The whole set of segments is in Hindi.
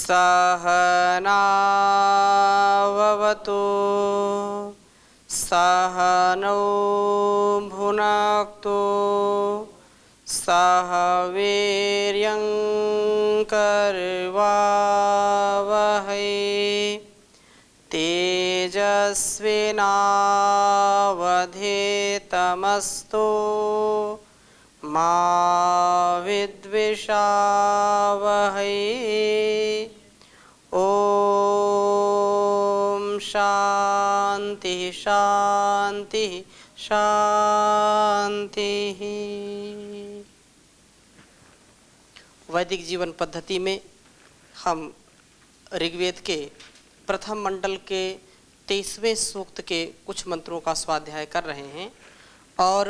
सहनाववतु सहनौ भुनक्तु सह वीर्यं करवावहै तेजस्विनावधीतमस्तु मा विद्विषावहै। ओम शांति शांति शांति। वैदिक जीवन पद्धति में हम ऋग्वेद के प्रथम मंडल के 23वें सूक्त के कुछ मंत्रों का स्वाध्याय कर रहे हैं और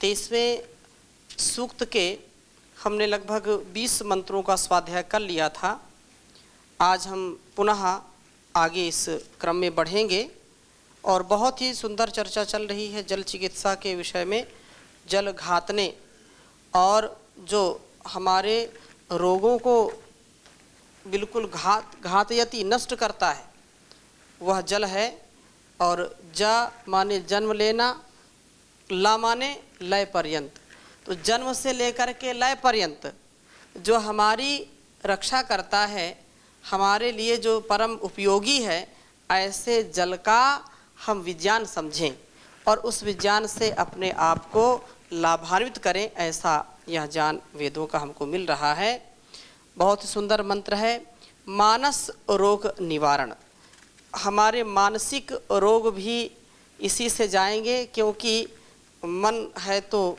23वें सूक्त के हमने लगभग 20 मंत्रों का स्वाध्याय कर लिया था। आज हम पुनः आगे इस क्रम में बढ़ेंगे और बहुत ही सुंदर चर्चा चल रही है जल चिकित्सा के विषय में। जल घातने और जो हमारे रोगों को बिल्कुल घातयति नष्ट करता है वह जल है। और ज माने जन्म लेना, ला माने लय पर्यंत। तो जन्म से लेकर के लय पर्यंत जो हमारी रक्षा करता है, हमारे लिए जो परम उपयोगी है, ऐसे जल का हम विज्ञान समझें और उस विज्ञान से अपने आप को लाभान्वित करें, ऐसा यह ज्ञान वेदों का हमको मिल रहा है। बहुत सुंदर मंत्र है, मानस रोग निवारण। हमारे मानसिक रोग भी इसी से जाएंगे, क्योंकि मन है तो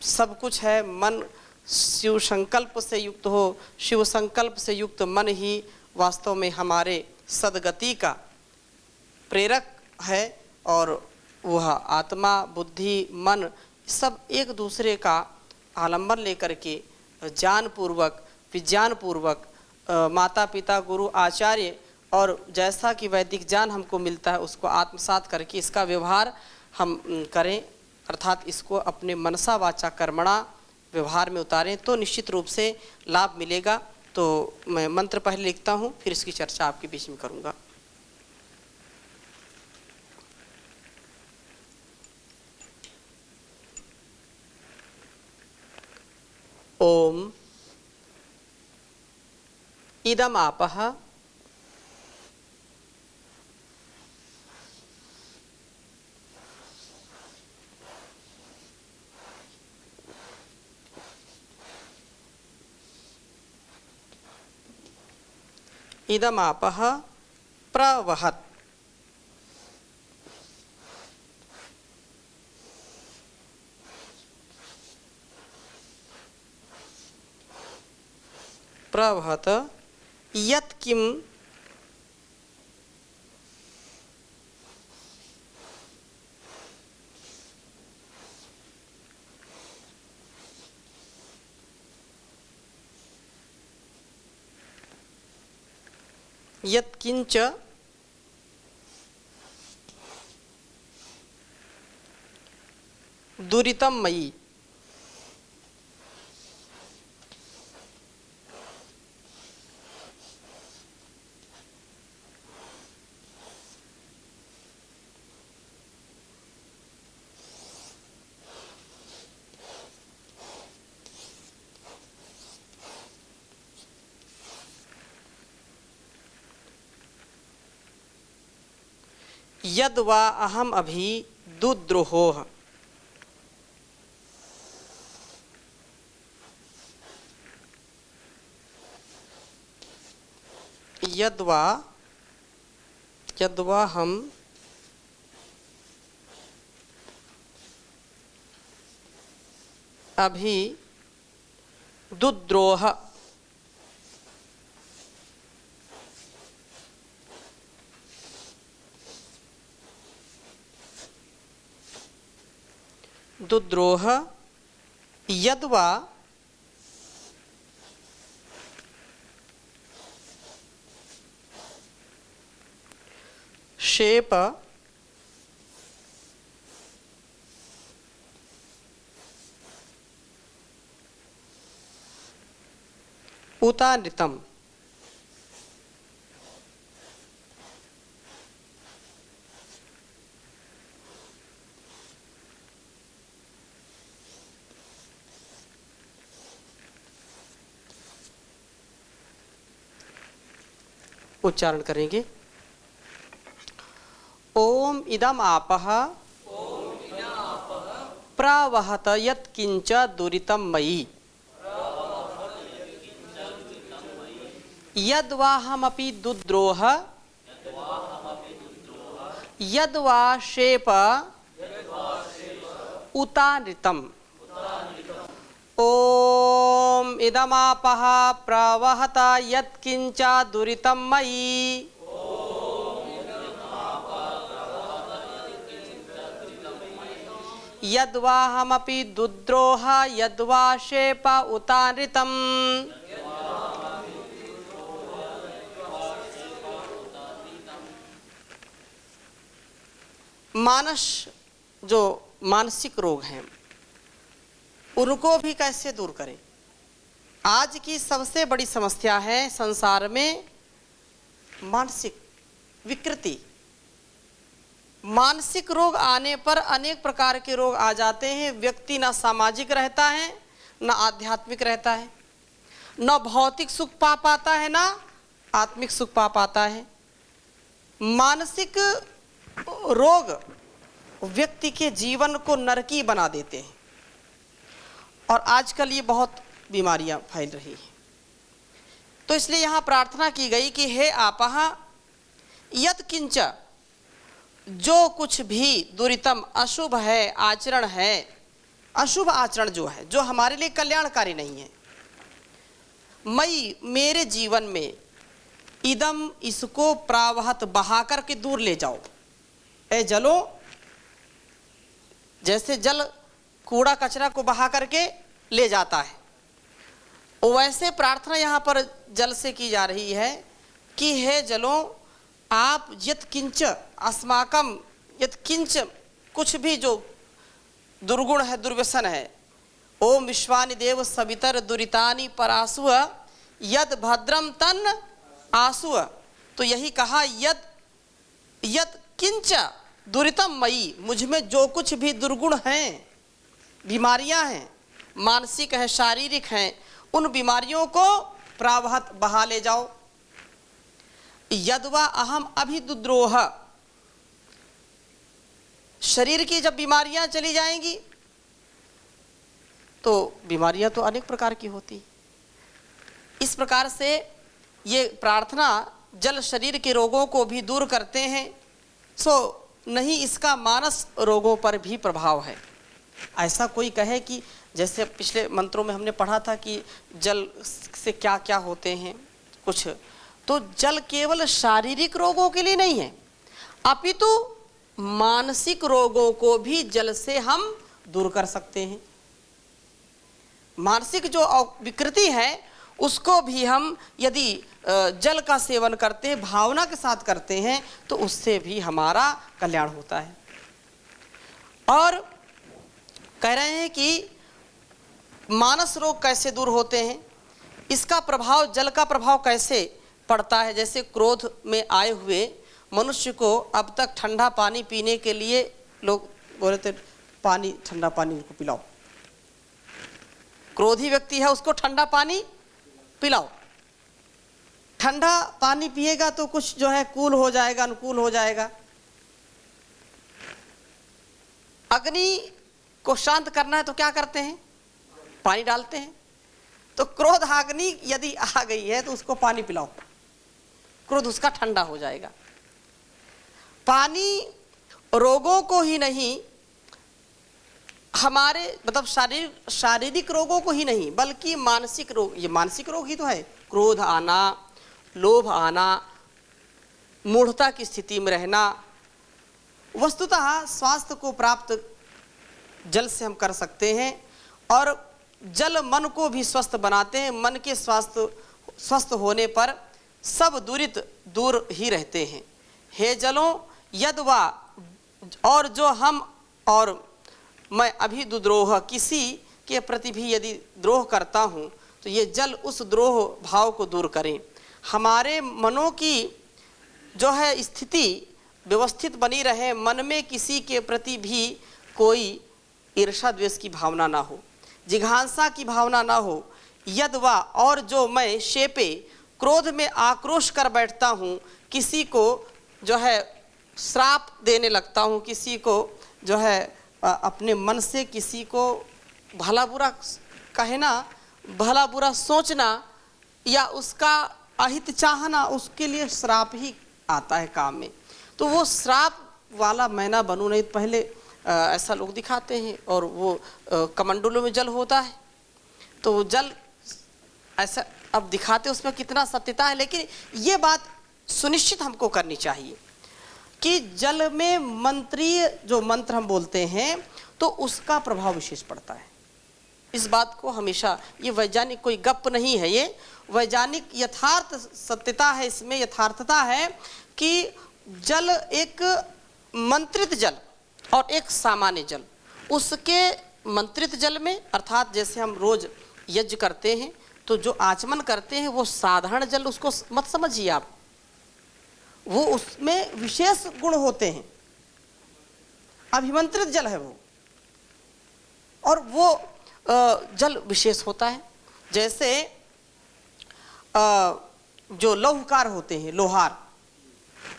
सब कुछ है। मन शिव संकल्प से युक्त हो, शिव संकल्प से युक्त मन ही वास्तव में हमारे सद्गति का प्रेरक है। और वह आत्मा, बुद्धि, मन सब एक दूसरे का आलंबन लेकर के ज्ञानपूर्वक, विज्ञानपूर्वक माता पिता, गुरु, आचार्य और जैसा कि वैदिक ज्ञान हमको मिलता है उसको आत्मसात करके इसका व्यवहार हम करें, अर्थात इसको अपने मनसा वाचा कर्मणा व्यवहार में उतारें तो निश्चित रूप से लाभ मिलेगा। तो मैं मंत्र पहले लिखता हूँ, फिर इसकी चर्चा आपके बीच में करूँगा। ओम इदम आपः इदम आपः प्रवहत्। प्रवहत यत् किम यत्किंच दुरितं मयि। यद वा अहम अभि दुद्रोहोः। यद वा हम अभि दुद्रोह दुद्रोह यद्वा शेप उतानृतम उच्चारण करेंगे। ओम इदम आपः प्रवहत यत्किंच दुरितं मयि यद्वाहमपि दुद्रोह यद्वा शेप उतानृतम्। ओम इदमापः प्रवहत यत्किंच दुरितं मयि यद्वाहमपि दुद्रोह यद्वा शेप उतानृतम्। मानस जो मानसिक रोग हैं उनको भी कैसे दूर करें। आज की सबसे बड़ी समस्या है संसार में मानसिक विकृति। मानसिक रोग आने पर अनेक प्रकार के रोग आ जाते हैं। व्यक्ति ना सामाजिक रहता है, ना आध्यात्मिक रहता है, न भौतिक सुख पा पाता है, ना आत्मिक सुख पा पाता है। मानसिक रोग व्यक्ति के जीवन को नरकी बना देते हैं और आजकल ये बहुत बीमारियां फैल रही हैं। तो इसलिए यहाँ प्रार्थना की गई कि हे आपः यत्किंच, जो कुछ भी दुरितम अशुभ है, आचरण है, अशुभ आचरण जो है, जो हमारे लिए कल्याणकारी नहीं है, मई मेरे जीवन में, इदम इसको प्रावहत बहा करके दूर ले जाओ। ए जलो, जैसे जल कूड़ा कचरा को बहा करके ले जाता है, वैसे प्रार्थना यहाँ पर जल से की जा रही है कि हे जलो, आप यत्किंच अस्माकं, यत्किंच कुछ भी जो दुर्गुण है, दुर्व्यसन है, ओम विश्वानि देव सवितर दुरितानि परासुव यद भद्रम तन आसुव। तो यही कहा यद किंच दुरितम मयि, मुझ में जो कुछ भी दुर्गुण हैं, बीमारियां हैं, मानसिक है, शारीरिक हैं, उन बीमारियों को प्रावहत बहा ले जाओ। यद्वा अहम अभिदुद्रोह, शरीर की जब बीमारियां चली जाएंगी तो बीमारियां तो अनेक प्रकार की होती। इस प्रकार से ये प्रार्थना जल शरीर के रोगों को भी दूर करते हैं। सो नहीं इसका मानस रोगों पर भी प्रभाव है। ऐसा कोई कहे कि जैसे पिछले मंत्रों में हमने पढ़ा था कि जल से क्या क्या होते हैं कुछ, तो जल केवल शारीरिक रोगों के लिए नहीं है, अपितु मानसिक रोगों को भी जल से हम दूर कर सकते हैं। मानसिक जो विकृति है उसको भी हम यदि जल का सेवन करते हैं, भावना के साथ करते हैं, तो उससे भी हमारा कल्याण होता है। और कह रहे हैं कि मानस रोग कैसे दूर होते हैं, इसका प्रभाव, जल का प्रभाव कैसे पड़ता है। जैसे क्रोध में आए हुए मनुष्य को अब तक ठंडा पानी पीने के लिए लोग बोले थे, पानी, ठंडा पानी उनको पिलाओ। क्रोधी व्यक्ति है उसको ठंडा पानी पिलाओ। ठंडा पानी पिएगा तो कुछ जो है कूल हो जाएगा, अनुकूल हो जाएगा। अग्नि को शांत करना है तो क्या करते हैं, पानी डालते हैं। तो क्रोध अग्नि यदि आ गई है तो उसको पानी पिलाओ, क्रोध उसका ठंडा हो जाएगा। पानी रोगों को ही नहीं, हमारे मतलब शारीरिक रोगों को ही नहीं बल्कि मानसिक रोग, ये मानसिक रोग ही तो है। क्रोध आना, लोभ आना, मूढ़ता की स्थिति में रहना, वस्तुतः स्वास्थ्य को प्राप्त जल से हम कर सकते हैं। और जल मन को भी स्वस्थ बनाते हैं। मन के स्वस्थ होने पर सब दुरित दूर ही रहते हैं। हे जलों यद्वा, और जो हम और मैं अभिदुद्रोह, किसी के प्रति भी यदि द्रोह करता हूँ तो ये जल उस द्रोह भाव को दूर करें। हमारे मनों की जो है स्थिति व्यवस्थित बनी रहे, मन में किसी के प्रति भी कोई ईर्षा द्वेष की भावना ना हो, जिघांसा की भावना ना हो। यद्वा, और जो मैं शेपे क्रोध में आक्रोश कर बैठता हूँ, किसी को जो है श्राप देने लगता हूँ, किसी को जो है अपने मन से किसी को भला बुरा कहना, भला बुरा सोचना या उसका अहित चाहना, उसके लिए श्राप ही आता है काम में। तो वो श्राप वाला मैं ना बनूं, नहीं पहले ऐसा लोग दिखाते हैं और वो कमंडलों में जल होता है तो वो जल ऐसा अब दिखाते, उसमें कितना सत्यता है, लेकिन ये बात सुनिश्चित हमको करनी चाहिए कि जल में मंत्रीय जो मंत्र हम बोलते हैं तो उसका प्रभाव विशेष पड़ता है। इस बात को हमेशा, ये वैज्ञानिक कोई गप नहीं है, ये वैज्ञानिक यथार्थ सत्यता है, इसमें यथार्थता है कि जल एक मंत्रित जल और एक सामान्य जल, उसके मंत्रित जल में अर्थात जैसे हम रोज यज्ञ करते हैं तो जो आचमन करते हैं वो साधारण जल, उसको मत समझिए आप, वो उसमें विशेष गुण होते हैं, अभिमंत्रित जल है वो, और वो जल विशेष होता है। जैसे जो लौहकार होते हैं, लोहार,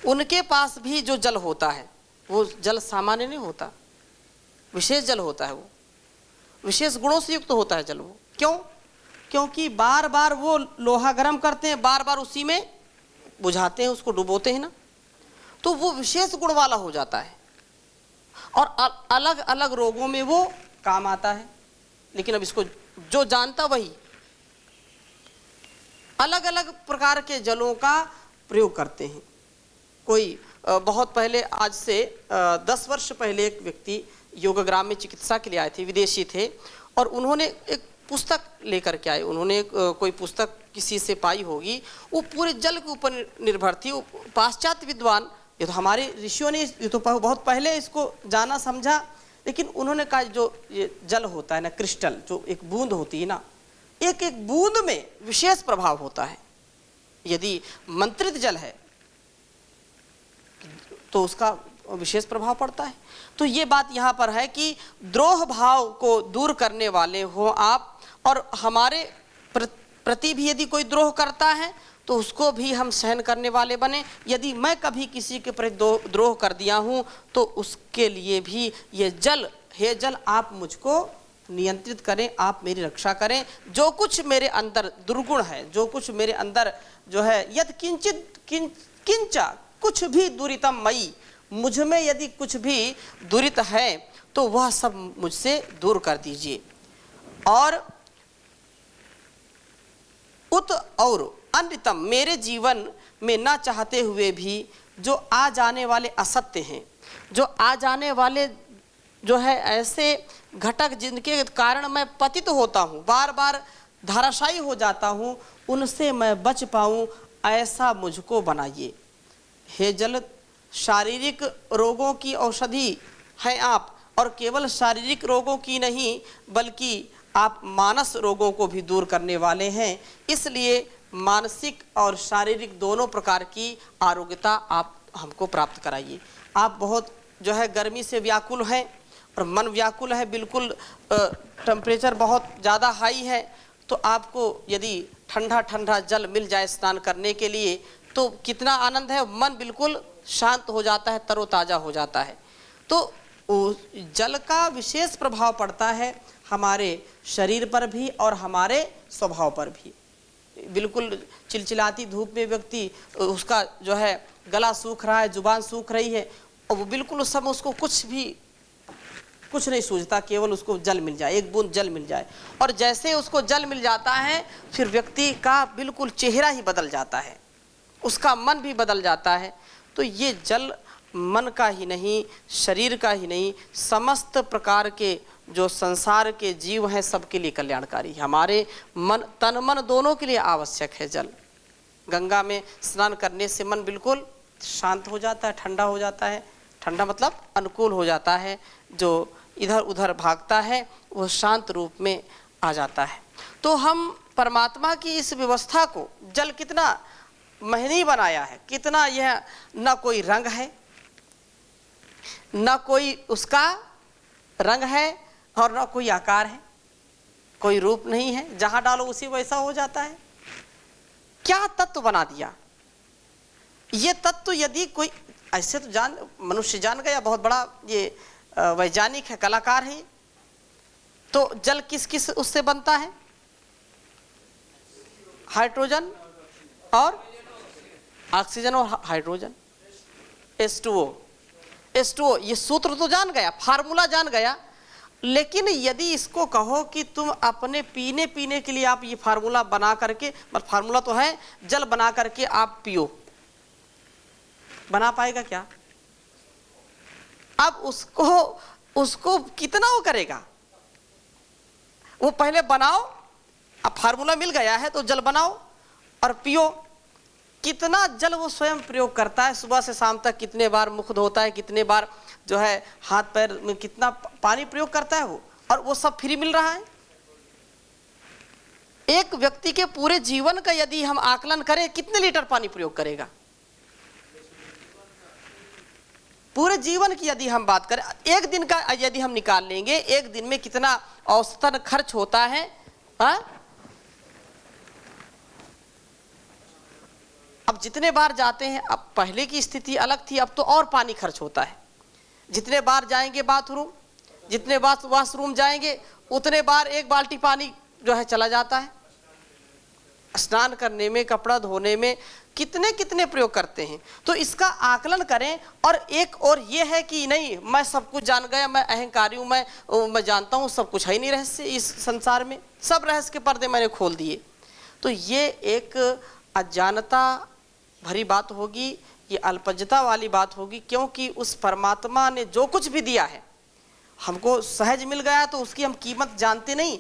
उनके पास भी जो जल होता है वो जल सामान्य नहीं होता, विशेष जल होता है, वो विशेष गुणों से युक्त होता है जल। वो क्यों? क्योंकि बार बार वो लोहा गर्म करते हैं, बार बार उसी में बुझाते हैं, उसको डुबोते हैं ना, तो वो विशेष गुण वाला हो जाता है और अलग अलग रोगों में वो काम आता है। लेकिन अब इसको जो जानता वही अलग अलग प्रकार के जलों का प्रयोग करते हैं। कोई बहुत पहले, आज से 10 वर्ष पहले एक व्यक्ति योगग्राम में चिकित्सा के लिए आए थे, विदेशी थे, और उन्होंने एक पुस्तक लेकर के आए। उन्होंने कोई पुस्तक किसी से पाई होगी, वो पूरे जल के ऊपर निर्भर थी। वो पाश्चात्य विद्वान, ये तो हमारे ऋषियों ने ये तो बहुत पहले इसको जाना समझा, लेकिन उन्होंने कहा जो ये जल होता है ना, क्रिस्टल, जो एक बूंद होती है ना, एक एक बूंद में विशेष प्रभाव होता है। यदि मंत्रित जल है तो उसका विशेष प्रभाव पड़ता है। तो ये बात यहाँ पर है कि द्रोह भाव को दूर करने वाले हो आप, और हमारे प्रति भी यदि कोई द्रोह करता है तो उसको भी हम सहन करने वाले बने। यदि मैं कभी किसी के प्रति द्रोह कर दिया हूँ तो उसके लिए भी ये जल, हे जल आप मुझको नियंत्रित करें, आप मेरी रक्षा करें। जो कुछ मेरे अंदर दुर्गुण है, जो कुछ मेरे अंदर जो है यद किंचित किंचा कुछ भी दुरितम मई, मुझ में यदि कुछ भी दुरित है तो वह सब मुझसे दूर कर दीजिए। और उत और अन्यतम, मेरे जीवन में ना चाहते हुए भी जो आ जाने वाले असत्य हैं, जो आ जाने वाले जो है ऐसे घटक जिनके कारण मैं पतित होता हूँ, बार बार धाराशायी हो जाता हूँ, उनसे मैं बच पाऊँ, ऐसा मुझको बनाइए। हे जल, शारीरिक रोगों की औषधि हैं आप, और केवल शारीरिक रोगों की नहीं बल्कि आप मानस रोगों को भी दूर करने वाले हैं। इसलिए मानसिक और शारीरिक दोनों प्रकार की आरोग्यता आप हमको प्राप्त कराइए। आप बहुत जो है गर्मी से व्याकुल हैं और मन व्याकुल है, बिल्कुल टेम्परेचर बहुत ज़्यादा हाई है, तो आपको यदि ठंडा ठंडा जल मिल जाए स्नान करने के लिए तो कितना आनंद है, मन बिल्कुल शांत हो जाता है, तरोताज़ा हो जाता है। तो जल का विशेष प्रभाव पड़ता है हमारे शरीर पर भी और हमारे स्वभाव पर भी। बिल्कुल चिलचिलाती धूप में व्यक्ति, उसका जो है गला सूख रहा है, जुबान सूख रही है, और वो बिल्कुल उस समय उसको कुछ नहीं सूझता, केवल उसको जल मिल जाए, एक बूंद जल मिल जाए, और जैसे उसको जल मिल जाता है फिर व्यक्ति का बिल्कुल चेहरा ही बदल जाता है, उसका मन भी बदल जाता है। तो ये जल मन का ही नहीं, शरीर का ही नहीं, समस्त प्रकार के जो संसार के जीव हैं सबके लिए कल्याणकारी है। हमारे मन, तन मन दोनों के लिए आवश्यक है जल। गंगा में स्नान करने से मन बिल्कुल शांत हो जाता है, ठंडा हो जाता है। ठंडा मतलब अनुकूल हो जाता है, जो इधर उधर भागता है वो शांत रूप में आ जाता है। तो हम परमात्मा की इस व्यवस्था को, जल कितना महनीय बनाया है, कितना यह न कोई रंग है, न कोई उसका रंग है और न कोई आकार है, कोई रूप नहीं है, जहाँ डालो उसी वैसा हो जाता है। क्या तत्व बना दिया। ये तत्व यदि कोई ऐसे तो मनुष्य जान गया, बहुत बड़ा ये वैज्ञानिक है, कलाकार है। तो जल किस किस उससे बनता है? हाइड्रोजन और ऑक्सीजन और हाइड्रोजन, H2O। ये सूत्र तो जान गया, फार्मूला जान गया, लेकिन यदि इसको कहो कि तुम अपने पीने के लिए आप ये फार्मूला बना करके, फार्मूला तो है, जल बना करके आप पियो, बना पाएगा क्या? अब उसको कितना वो करेगा? वो पहले बनाओ, अब फार्मूला मिल गया है तो जल बनाओ और पियो। कितना जल वो स्वयं प्रयोग करता है, सुबह से शाम तक कितने बार मुख धोता है, कितने बार जो है हाथ पैर में कितना पानी प्रयोग करता है वो, और वो सब फ्री मिल रहा है। एक व्यक्ति के पूरे जीवन का यदि हम आकलन करें, कितने लीटर पानी प्रयोग करेगा? पूरे जीवन की यदि हम बात करें, एक दिन का यदि हम निकाल लेंगे, एक दिन में कितना औसतन खर्च होता है? अब जितने बार जाते हैं, अब पहले की स्थिति अलग थी, अब तो और पानी खर्च होता है। जितने बार जाएंगे बाथरूम, जितने बार वॉशरूम जाएंगे, उतने बार एक बाल्टी पानी जो है चला जाता है। स्नान करने में, कपड़ा धोने में कितने कितने प्रयोग करते हैं। तो इसका आकलन करें। और एक और ये है कि नहीं, मैं सब कुछ जान गया, मैं अहंकारी हूँ, मैं जानता हूँ, सब कुछ है ही नहीं रहस्य इस संसार में, सब रहस्य के पर्दे मैंने खोल दिए। तो ये एक अज्ञानता भरी बात होगी, ये अल्पज्ञता वाली बात होगी, क्योंकि उस परमात्मा ने जो कुछ भी दिया है हमको सहज मिल गया, तो उसकी हम कीमत जानते नहीं।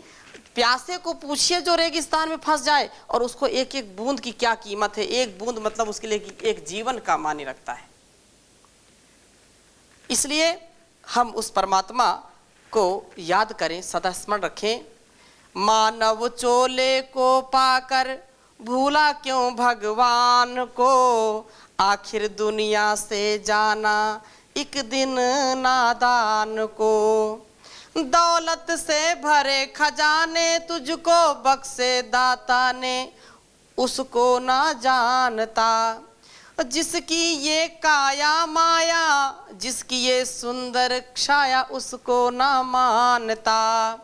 प्यासे को पूछिए जो रेगिस्तान में फंस जाए, और उसको एक एक बूंद की क्या कीमत है। एक बूंद मतलब उसके लिए एक जीवन का मायने रखता है। इसलिए हम उस परमात्मा को याद करें, सदा स्मरण रखें। मानव चोले को पाकर भूला क्यों भगवान को, आखिर दुनिया से जाना एक दिन नादान को। दौलत से भरे खजाने तुझको बख्शे दाता ने, उसको ना जानता। जिसकी ये काया माया, जिसकी ये सुंदर छाया, उसको ना मानता।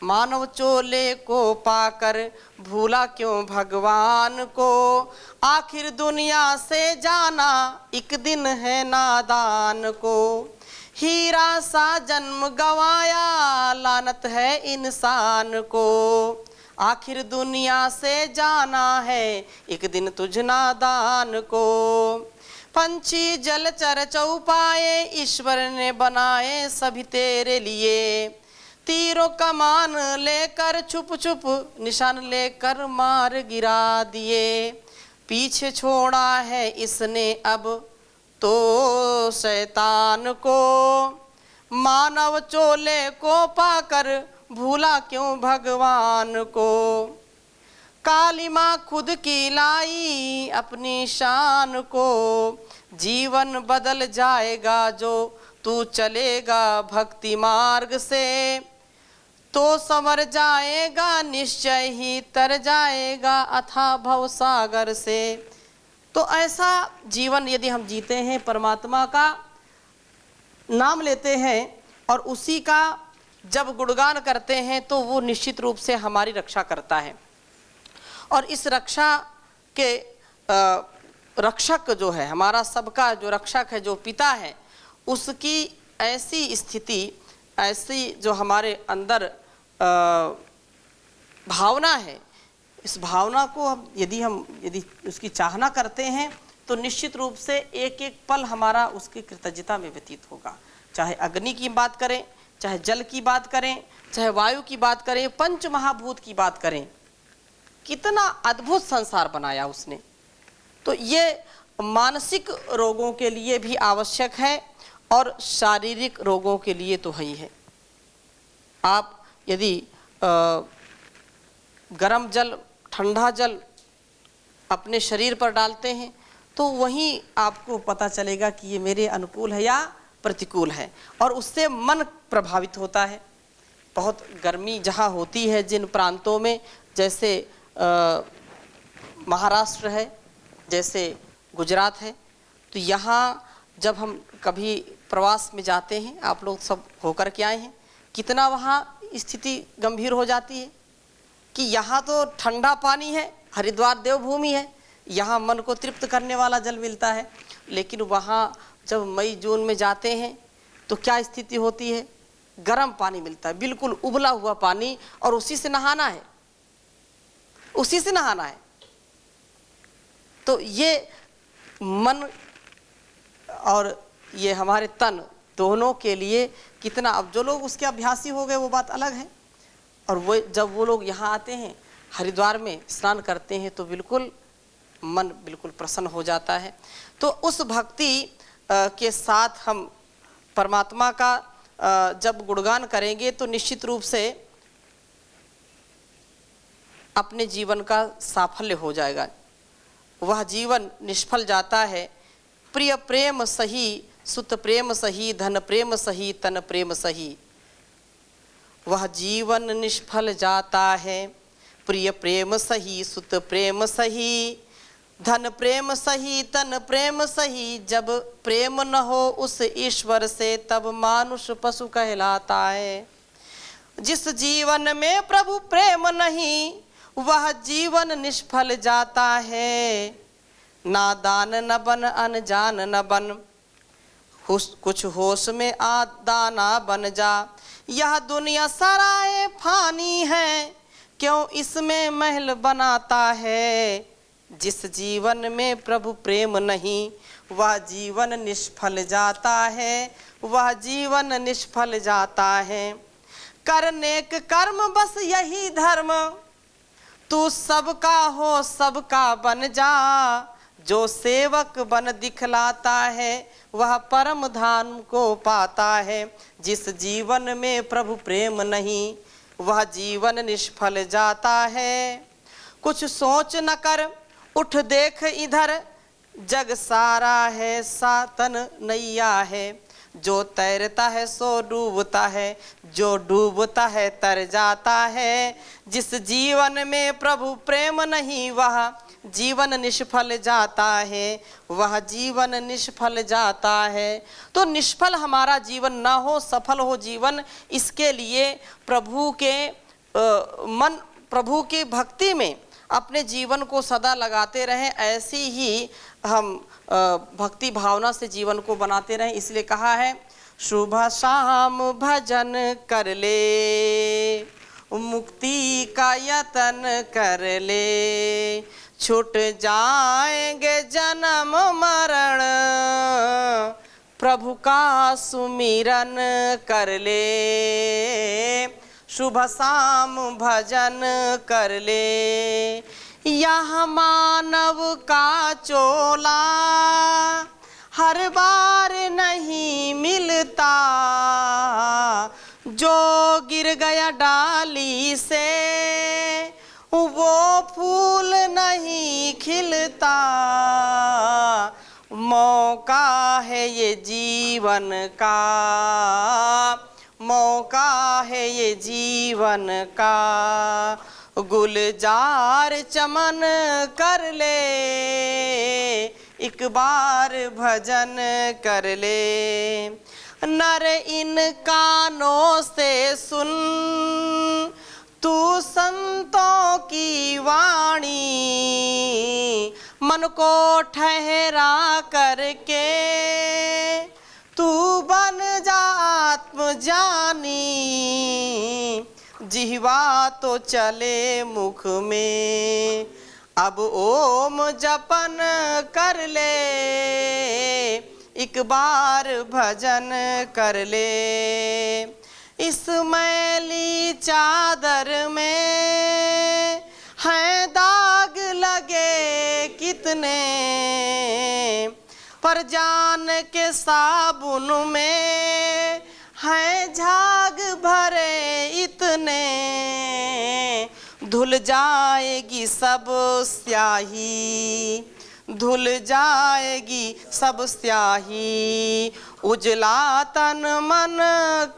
मानव चोले को पाकर भूला क्यों भगवान को, आखिर दुनिया से जाना एक दिन है नादान को। हीरा सा जन्म गवाया, लानत है इंसान को, आखिर दुनिया से जाना है एक दिन तुझ नादान को। पंछी जलचर चौपाए, ईश्वर ने बनाए सभी तेरे लिए। तीरों कमान लेकर छुप छुप निशान लेकर मार गिरा दिए। पीछे छोड़ा है इसने अब तो शैतान को, मानव चोले को पाकर भूला क्यों भगवान को। काली माँ खुद की लाई अपनी शान को, जीवन बदल जाएगा जो तू चलेगा भक्ति मार्ग से। तो संवर जाएगा निश्चय ही, तर जाएगा अथाह भव सागर से। तो ऐसा जीवन यदि हम जीते हैं, परमात्मा का नाम लेते हैं और उसी का जब गुणगान करते हैं, तो वो निश्चित रूप से हमारी रक्षा करता है। और इस रक्षा के रक्षक जो है, हमारा सबका जो रक्षक है, जो पिता है, उसकी ऐसी स्थिति, ऐसी जो हमारे अंदर भावना है, इस भावना को हम यदि उसकी चाहना करते हैं, तो निश्चित रूप से एक एक पल हमारा उसकी कृतज्ञता में व्यतीत होगा। चाहे अग्नि की बात करें, चाहे जल की बात करें, चाहे वायु की बात करें, पंच महाभूत की बात करें, कितना अद्भुत संसार बनाया उसने। तो ये मानसिक रोगों के लिए भी आवश्यक है और शारीरिक रोगों के लिए तो है ही है। आप यदि गर्म जल, ठंडा जल अपने शरीर पर डालते हैं, तो वहीं आपको पता चलेगा कि ये मेरे अनुकूल है या प्रतिकूल है, और उससे मन प्रभावित होता है। बहुत गर्मी जहाँ होती है जिन प्रांतों में, जैसे महाराष्ट्र है, जैसे गुजरात है, तो यहाँ जब हम कभी प्रवास में जाते हैं, आप लोग सब होकर के आए हैं, कितना वहाँ स्थिति गंभीर हो जाती है कि यहाँ तो ठंडा पानी है, हरिद्वार देवभूमि है, यहाँ मन को तृप्त करने वाला जल मिलता है, लेकिन वहाँ जब मई जून में जाते हैं तो क्या स्थिति होती है, गर्म पानी मिलता है, बिल्कुल उबला हुआ पानी, और उसी से नहाना है, उसी से नहाना है। तो ये मन और ये हमारे तन दोनों के लिए कितना, अब जो लोग उसके अभ्यासी हो गए वो बात अलग है, और वो जब वो लोग यहाँ आते हैं हरिद्वार में स्नान करते हैं तो बिल्कुल मन बिल्कुल प्रसन्न हो जाता है। तो उस भक्ति के साथ हम परमात्मा का जब गुणगान करेंगे तो निश्चित रूप से अपने जीवन का साफल्य हो जाएगा, वह जीवन निष्फल जाता है। प्रिय प्रेम सही, सुत प्रेम सही, धन प्रेम सही, तन प्रेम सही, वह जीवन निष्फल जाता है। प्रिय प्रेम सही, सुत प्रेम सही, धन प्रेम सही, तन प्रेम सही, जब प्रेम न हो उस ईश्वर से तब मानुष पशु कहलाता है। जिस जीवन में प्रभु प्रेम नहीं वह जीवन निष्फल जाता है। नादान न बन, अनजान न बन, कुछ होश में आ दाना बन जा। यह दुनिया सराय फानी है, क्यों इसमें महल बनाता है। जिस जीवन में प्रभु प्रेम नहीं वह जीवन निष्फल जाता है, वह जीवन निष्फल जाता है। कर नेक कर्म बस यही धर्म, तू सबका हो सबका बन जा। जो सेवक बन दिखलाता है वह परम धाम को पाता है। जिस जीवन में प्रभु प्रेम नहीं वह जीवन निष्फल जाता है। कुछ सोच न कर उठ देख इधर, जग सारा है सातन नैया है। जो तैरता है सो डूबता है, जो डूबता है तर जाता है। जिस जीवन में प्रभु प्रेम नहीं वह जीवन निष्फल जाता है, वह जीवन निष्फल जाता है। तो निष्फल हमारा जीवन ना हो, सफल हो जीवन, इसके लिए प्रभु की भक्ति में अपने जीवन को सदा लगाते रहें। ऐसी ही हम भक्ति भावना से जीवन को बनाते रहें। इसलिए कहा है शुभ शाम भजन कर ले, मुक्ति का यतन कर ले। छूट जाएंगे जन्म मरण, प्रभु का सुमिरन कर ले। शुभ शाम भजन कर ले। यह मानव का चोला हर बार नहीं मिलता। जो गिर गया डाली से वो फूल नहीं खिलता। मौका है ये जीवन का, मौका है ये जीवन का। गुलजार चमन कर ले, एक बार भजन कर ले। नर इन कानों से सुन तू संतों की वाणी। मन को ठहरा करके तू बन जा आत्म जानी। जिह्वा तो चले मुख में, अब ओम जपन कर ले। एक बार भजन कर ले। इस मैली चादर में हैं दाग लगे कितने, पर जान के साबुन में हैं झाग भरे इतने। धुल जाएगी सब स्याही, धुल जाएगी सब स्याही। उजला तन मन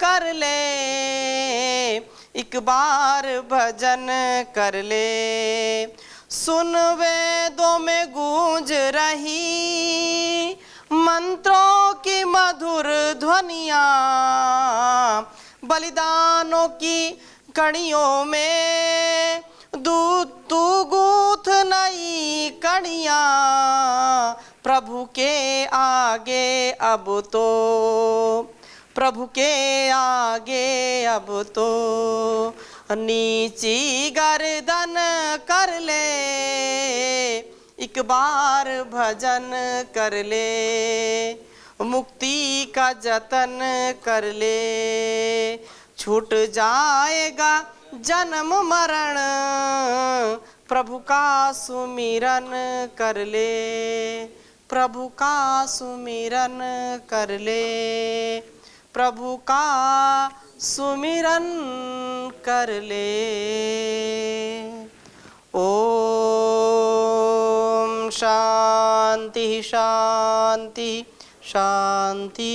कर ले, एक बार भजन कर ले। सुन वेदों में गूंज रही मंत्रों की मधुर ध्वनियाँ, बलिदानों की कड़ियों में तू गूंथ नई कड़ियाँ। प्रभु के आगे अब तो, प्रभु के आगे अब तो नीची गर्दन कर ले, एक बार भजन कर ले, मुक्ति का जतन कर ले। छूट जाएगा जन्म मरण, प्रभु का सुमिरन कर ले, प्रभु का सुमिरन कर ले, प्रभु का सुमिरन कर ले। ओम शांति शांति शांति।